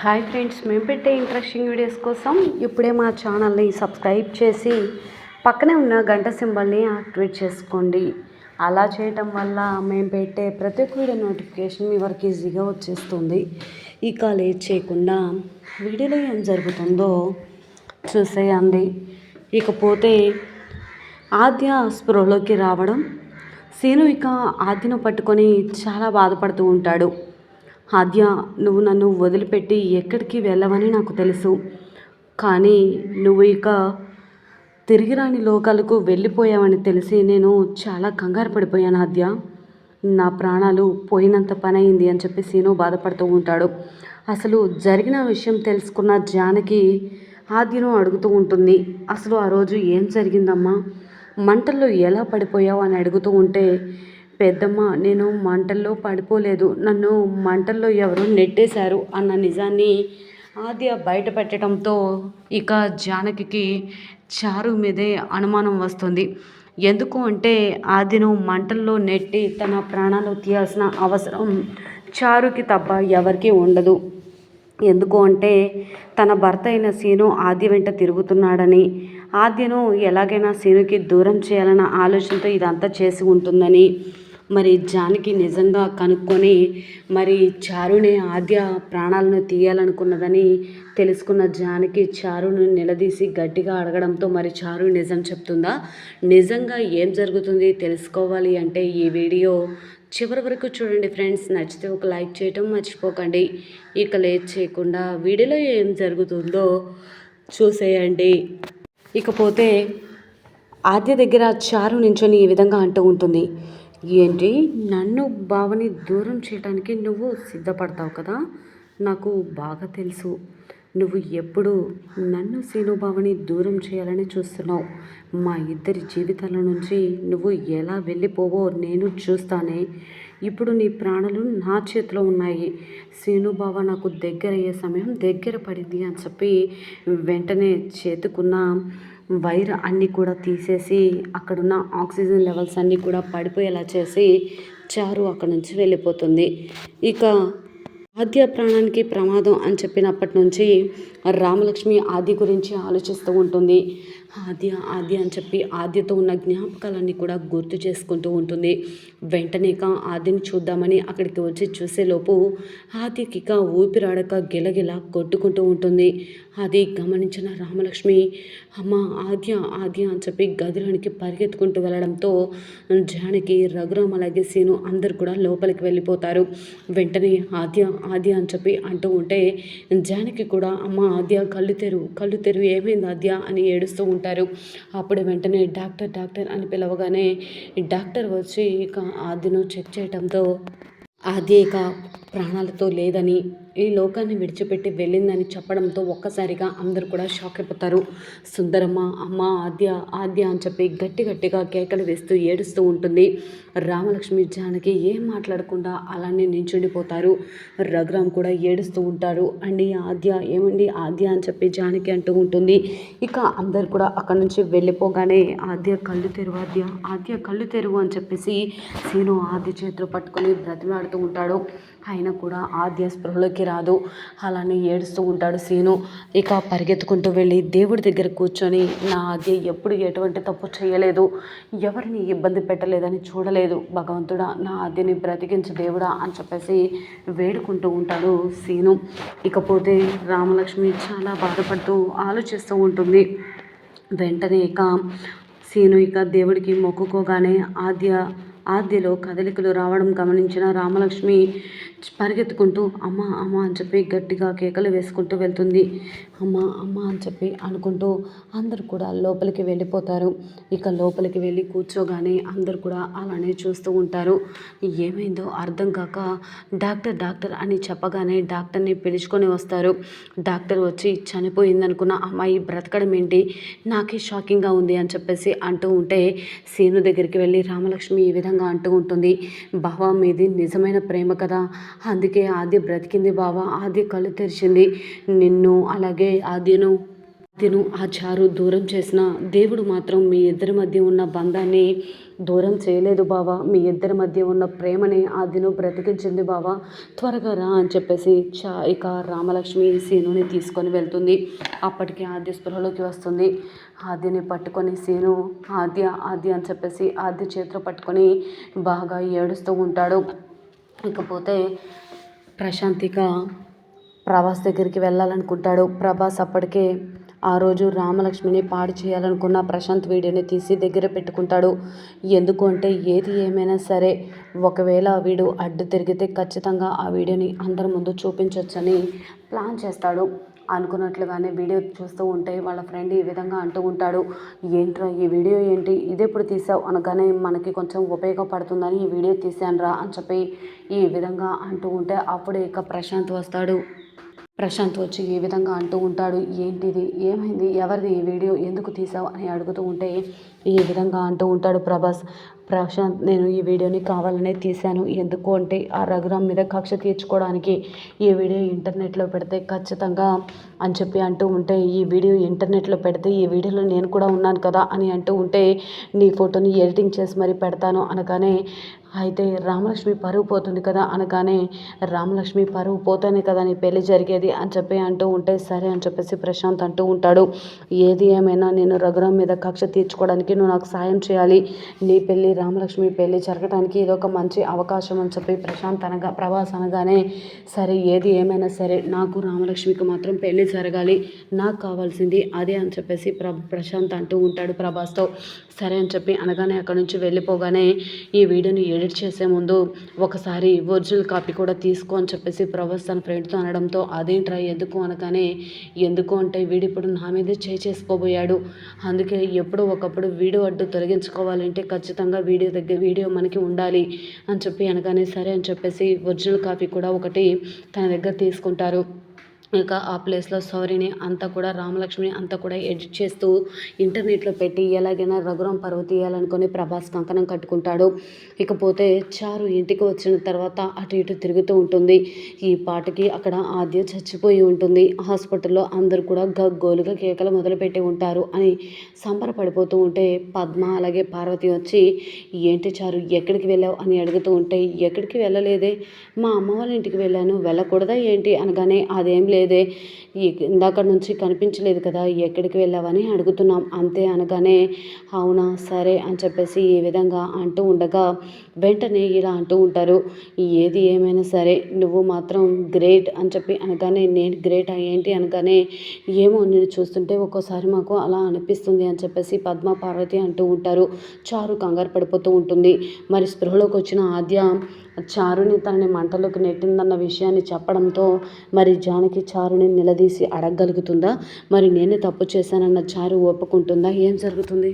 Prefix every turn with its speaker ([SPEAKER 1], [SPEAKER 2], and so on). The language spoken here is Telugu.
[SPEAKER 1] హాయ్ ఫ్రెండ్స్, మేము పెట్టే ఇంట్రెస్టింగ్ వీడియోస్ కోసం ఇప్పుడే మా ఛానల్ని సబ్స్క్రైబ్ చేసి పక్కనే ఉన్న గంట సింబల్ని యాక్టివేట్ చేసుకోండి. అలా చేయటం వల్ల మేము పెట్టే ప్రతి ఒక్క వీడియో నోటిఫికేషన్ మీ వరకు ఈజీగా వచ్చేస్తుంది. ఇక లేట్ చేయకుండా వీడియోలో ఏం జరుగుతుందో చూసేయండి. ఇకపోతే ఆద్య స్పృహలోకి రావడం, సీను ఇక ఆద్యను పట్టుకొని చాలా బాధపడుతూ ఉంటాడు. ఆద్య, నువ్వు నన్ను వదిలిపెట్టి ఎక్కడికి వెళ్ళవని నాకు తెలుసు, కానీ నువ్వు ఇక తిరిగి రాని లోకాలకు వెళ్ళిపోయావని తెలిసి నేను చాలా కంగారు పడిపోయాను ఆద్య. నా ప్రాణాలు పోయినంత పని అయింది అని చెప్పి సీను బాధపడుతూ ఉంటాడు. అసలు జరిగిన విషయం తెలుసుకున్న జానకి ఆద్యను అడుగుతూ ఉంటుంది. అసలు ఆ రోజు ఏం జరిగిందమ్మా, మంటల్లో ఎలా పడిపోయావు అని అడుగుతూ ఉంటే, పెద్దమ్మ, నేను మంటల్లో పడిపోలేదు, నన్ను మంటల్లో ఎవరో నెట్టేశారు అన్న నిజాన్ని ఆద్య బయట పెట్టడంతో ఇక జానకి చారు మీదే అనుమానం వస్తుంది. ఎందుకు అంటే ఆద్యను మంటల్లో నెట్టి తన ప్రాణాలు తీయాల్సిన అవసరం చారుకి తప్ప ఎవరికీ ఉండదు. ఎందుకు అంటే తన భర్త అయిన సీను ఆద్య వెంట తిరుగుతున్నాడని, ఆద్యను ఎలాగైనా సీనుకి దూరం చేయాలన్న ఆలోచనతో ఇదంతా చేసి ఉంటుందని మరి జానకి నిజంగా కనుక్కొని మరి చారుని ఆద్య ప్రాణాలను తీయాలనుకున్నదని తెలుసుకున్న జానకి చారును నిలదీసి గట్టిగా అడగడంతో మరి చారు నిజం చెప్తుందా, నిజంగా ఏం జరుగుతుంది తెలుసుకోవాలి అంటే ఈ వీడియో చివరి వరకు చూడండి ఫ్రెండ్స్. నచ్చితే ఒక లైక్ చేయటం మర్చిపోకండి. ఇక లేట్ చేయకుండా వీడియోలో ఏం జరుగుతుందో చూసేయండి. ఇకపోతే ఆద్య దగ్గర చారు నించొని ఈ విధంగా అంటూ ఉంటుంది. ఏంటి, నన్ను బావని దూరం చేయడానికి నువ్వు సిద్ధపడతావు కదా, నాకు బాగా తెలుసు. నువ్వు ఎప్పుడు నన్ను సీను బావని దూరం చేయాలని చూస్తున్నావు. మా ఇద్దరి జీవితాల నుంచి నువ్వు ఎలా వెళ్ళిపోవో నేను చూస్తానే. ఇప్పుడు నీ ప్రాణాలు నా చేతిలో ఉన్నాయి. సీను బావ నాకు దగ్గర అయ్యే సమయం దగ్గర పడింది అని చెప్పి వెంటనే చేతుకున్న వైర్ అన్నీ కూడా తీసేసి అక్కడున్న ఆక్సిజన్ లెవెల్స్ అన్నీ కూడా పడిపోయేలా చేసి చారు అక్కడి నుంచి వెళ్ళిపోతుంది. ఇక ఆద్య ప్రాణానికి ప్రమాదం అని చెప్పినప్పటి నుంచి రామలక్ష్మి ఆద్య గురించి ఆలోచిస్తూ ఉంటుంది. ఆద్య ఆద్య అని చెప్పి ఆద్యతో ఉన్న జ్ఞాపకాలన్నీ కూడా గుర్తు చేసుకుంటూ ఉంటుంది. వెంటనే ఆద్యని చూద్దామని అక్కడికి వచ్చి చూసేలోపు ఆద్యకి ఊపిరాడక గిలగిల కొట్టుకుంటూ ఉంటుంది. అది గమనించిన రామలక్ష్మి, అమ్మ ఆద్య ఆద్య అని చెప్పి గదిలోనికి పరిగెత్తుకుంటూ వెళ్ళడంతో జానకి, రఘురామ్ అలాగే సీను అందరు కూడా లోపలికి వెళ్ళిపోతారు. వెంటనే ఆద్య ఆద్య అని చెప్పి అంటూ ఉంటే జానకి కూడా, అమ్మ ఆద్య కళ్ళు తెరువు ఏమైంది ఆద్య అని ఏడుస్తూ ఉంటారు. అప్పుడు వెంటనే డాక్టర్ డాక్టర్ అని పిలవగానే డాక్టర్ వచ్చి ఇక ఆద్యను చెక్ చేయడంతో ఆద్య ఇక ప్రాణాలతో లేదని, ఈ లోకాన్ని విడిచిపెట్టి వెళ్ళిందని చెప్పడంతో ఒక్కసారిగా అందరూ కూడా షాక్ అయిపోతారు. సుందరమ్మ, అమ్మ ఆద్య ఆద్య అని చెప్పి గట్టిగా కేకలు వేస్తూ ఏడుస్తూ ఉంటుంది. రామలక్ష్మి జానకి ఏం మాట్లాడకుండా అలానే నించుండిపోతారు. రఘురామ్ కూడా ఏడుస్తూ ఉంటారు. అండి ఆద్య, ఏమండి ఆద్య అని చెప్పి జానకి అంటూ ఉంటుంది. ఇక అందరు కూడా అక్కడి నుంచి వెళ్ళిపోగానే ఆద్య కళ్ళు తెరువు, ఆద్య ఆద్య కళ్ళు తెరువు అని చెప్పేసి సీను ఆద్య చేతులు పట్టుకొని బ్రతిమాడుతూ ఉంటాడు. అయినా కూడా ఆద్య స్పృహలోకి రాదు. అలానే ఏడుస్తూ ఉంటాడు సీను. ఇక పరిగెత్తుకుంటూ వెళ్ళి దేవుడి దగ్గర కూర్చొని, నా ఆద్య ఎప్పుడు ఎటువంటి తప్పు చేయలేదు, ఎవరిని ఇబ్బంది పెట్టలేదని చూడలేదు, భగవంతుడా నా ఆద్యని బ్రతికించు దేవుడా అని చెప్పేసి వేడుకుంటూ ఉంటాడు సీను. ఇకపోతే రామలక్ష్మి చాలా బాధపడుతూ ఆలోచిస్తూ ఉంటుంది. వెంటనే ఇక సీను ఇక దేవుడికి మొక్కుకోగానే ఆద్యలో కదలికలు రావడం గమనించిన రామలక్ష్మి పరిగెత్తుకుంటూ అమ్మ అమ్మ అని చెప్పి గట్టిగా కేకలు వేసుకుంటూ వెళ్తుంది. అమ్మ అమ్మ అని చెప్పి అనుకుంటూ అందరు కూడా లోపలికి వెళ్ళిపోతారు. ఇక లోపలికి వెళ్ళి కూర్చోగానే అందరు కూడా అలానే చూస్తూ ఉంటారు. ఏమైందో అర్థం కాక డాక్టర్ డాక్టర్ అని చెప్పగానే డాక్టర్ని పిలుచుకొని వస్తారు. డాక్టర్ వచ్చి చనిపోయిందనుకున్న అమ్మాయి బ్రతకడం ఏంటి, నాకే షాకింగ్గా ఉంది అని చెప్పేసి అంటూ ఉంటే సీను దగ్గరికి వెళ్ళి రామలక్ష్మి ఈ విధంగా అంటూ ఉంటుంది. బావా, మీది నిజమైన ప్రేమ కదా, అందుకే ఆద్య బ్రతికింది బావా, ఆద్య కళ్ళు తెరిచింది, నిన్ను అలాగే ఆద్యను తిను ఆ చారు దూరం చేసిన దేవుడు మాత్రం మీ ఇద్దరి మధ్య ఉన్న బంధాన్ని దూరం చేయలేదు బావా. మీ ఇద్దరి మధ్య ఉన్న ప్రేమని ఆ దిను బ్రతికించింది బావా. త్వరగా రా అని చెప్పేసి ఇక రామలక్ష్మి సీనుని తీసుకొని వెళ్తుంది. అప్పటికి ఆద్య స్పృహలోకి వస్తుంది. ఆద్యని పట్టుకొని సీను ఆద్య ఆద్య అని చెప్పేసి ఆద్య చేతిలో పట్టుకొని బాగా ఏడుస్తూ ఉంటాడు. ఇకపోతే ప్రశాంతిక ప్రభాస్ దగ్గరికి వెళ్ళాలనుకుంటాడు. ప్రభాస్ అప్పటికే ఆ రోజు రామలక్ష్మిని పాడు చేయాలనుకున్న ప్రశాంత్ వీడియోని తీసి దగ్గర పెట్టుకుంటాడు. ఎందుకు అంటే ఏది ఏమైనా సరే ఒకవేళ వీడు అడ్డు తిరిగితే ఖచ్చితంగా ఆ వీడియోని అందరి ముందు చూపించవచ్చని ప్లాన్ చేస్తాడు. అనుకున్నట్లుగానే వీడియో చూస్తూ ఉంటే వాళ్ళ ఫ్రెండ్ ఈ విధంగా అంటూ ఉంటాడు, ఏంట్రా ఈ వీడియో ఏంటి, ఇదెప్పుడు తీసావు అనగానే మనకి కొంచెం ఉపయోగపడుతుందని ఈ వీడియో తీశానురా అని చెప్పి ఈ విధంగా అంటూ ఉంటే అప్పుడే ఇక ప్రశాంత్ వస్తాడు. ప్రశాంత్ వచ్చి ఈ విధంగా అంటూ ఉంటాడు, ఏంటిది, ఏమైంది, ఎవరిది ఈ వీడియో, ఎందుకు తీసావు అని అడుగుతూ ఉంటే ఈ విధంగా అంటూ ఉంటాడు ప్రభాస్, ప్రశాంత్ నేను ఈ వీడియోని కావాలనే తీశాను. ఎందుకు అంటే ఆ రఘురామ్ మీద కక్ష తీర్చుకోవడానికి. ఈ వీడియో ఇంటర్నెట్లో పెడితే ఖచ్చితంగా అని చెప్పి అంటూ ఉంటే ఈ వీడియో ఇంటర్నెట్లో పెడితే ఈ వీడియోలో నేను కూడా ఉన్నాను కదా అని అంటూ ఉంటే నీ ఫోటోని ఎడిటింగ్ చేసి మరీ పెడతాను అనగానే అయితే రామలక్ష్మి పరువు పోతుంది కదా అనగానే రామలక్ష్మి పరువు పోతేనే కదా నీ పెళ్లి జరిగేది అని చెప్పి అంటూ ఉంటే సరే అని చెప్పేసి ప్రశాంత్ అంటూ ఉంటాడు. ఏది ఏమైనా నేను రఘురామ్ మీద కక్ష తీర్చుకోవడానికి నువ్వు నాకు సాయం చేయాలి. నీ పెళ్ళి రామలక్ష్మి పెళ్ళి జరగడానికి ఇదొక మంచి అవకాశం అని చెప్పి ప్రభాస్ అనగానే సరే ఏది ఏమైనా సరే నాకు రామలక్ష్మికి మాత్రం పెళ్ళి జరగాలి, నాకు కావాల్సింది అదే అని చెప్పేసి ప్రశాంత్ అంటూ ఉంటాడు ప్రభాస్తో. సరే అని చెప్పి అనగానే అక్కడి నుంచి వెళ్ళిపోగానే ఈ వీడియోని ఎడిట్ చేసే ముందు ఒకసారి ఒరిజినల్ కాపీ కూడా తీసుకో అని చెప్పేసి ప్రభాస్ తన ఫ్రెండ్తో అనడంతో అదేంట్రా ఎందుకు అనగానే ఎందుకు అంటే వీడిప్పుడు నా మీదే చేసుకోబోయాడు, అందుకే ఎప్పుడో ఒకప్పుడు వీడియో అడ్డు తొలగించుకోవాలంటే ఖచ్చితంగా వీడియో మనకి ఉండాలి అని చెప్పి అనగానే సరే అని చెప్పేసి ఒరిజినల్ కాపీ కూడా ఒకటి తన దగ్గర తీసుకుంటారు. ఇక ఆ ప్లేస్లో సౌరిని అంతా కూడా రామలక్ష్మిని అంతా కూడా ఎడిట్ చేస్తూ ఇంటర్నెట్లో పెట్టి ఎలాగైనా రఘురామ్ పరువు తీయాలనుకొని ప్రభాస్ కంకణం కట్టుకుంటాడు. ఇకపోతే చారు ఇంటికి వచ్చిన తర్వాత అటు ఇటు తిరుగుతూ ఉంటుంది. ఈ పాటకి అక్కడ ఆద్య చచ్చిపోయి ఉంటుంది. హాస్పిటల్లో అందరూ కూడా గగ్గోలుగా కేకలు మొదలుపెట్టి ఉంటారు అని సంబరపడిపోతూ ఉంటే పద్మ అలాగే పార్వతి వచ్చి ఏంటి చారు ఎక్కడికి వెళ్ళావు అని అడుగుతూ ఉంటే ఎక్కడికి వెళ్ళలేదే, మా అమ్మ వాళ్ళ ఇంటికి వెళ్ళాను, వెళ్ళకూడదా ఏంటి అనగానే అదేం లేదే, ఇందాక నుంచి కనిపించలేదు కదా, ఎక్కడికి వెళ్ళావని అడుగుతున్నాం అంతే అనగానే అవునా సరే అని చెప్పేసి ఈ విధంగా అంటూ ఉండగా వెంటనే ఇలా అంటూ ఉంటారు, ఏది ఏమైనా సరే నువ్వు మాత్రం గ్రేట్ అని చెప్పి అనగానే నేను గ్రేట్ ఏంటి అనగానే ఏమో నేను చూస్తుంటే ఒక్కోసారి మాకు అలా అనిపిస్తుంది అని చెప్పేసి పద్మ పార్వతి అంటూ ఉంటారు. చారు కంగారు పడిపోతూ ఉంటుంది. మరి స్పృహలోకి వచ్చిన ఆద్య చారుని తనని మంటలోకి నెట్టిందన్న విషయాన్ని చెప్పడంతో మరి జానకి చారుని నిలదీసి అడగగలుగుతుందా, మరి నేనే తప్పు చేశానన్న చారు ఒప్పుకుంటుందా, ఏం జరుగుతుంది?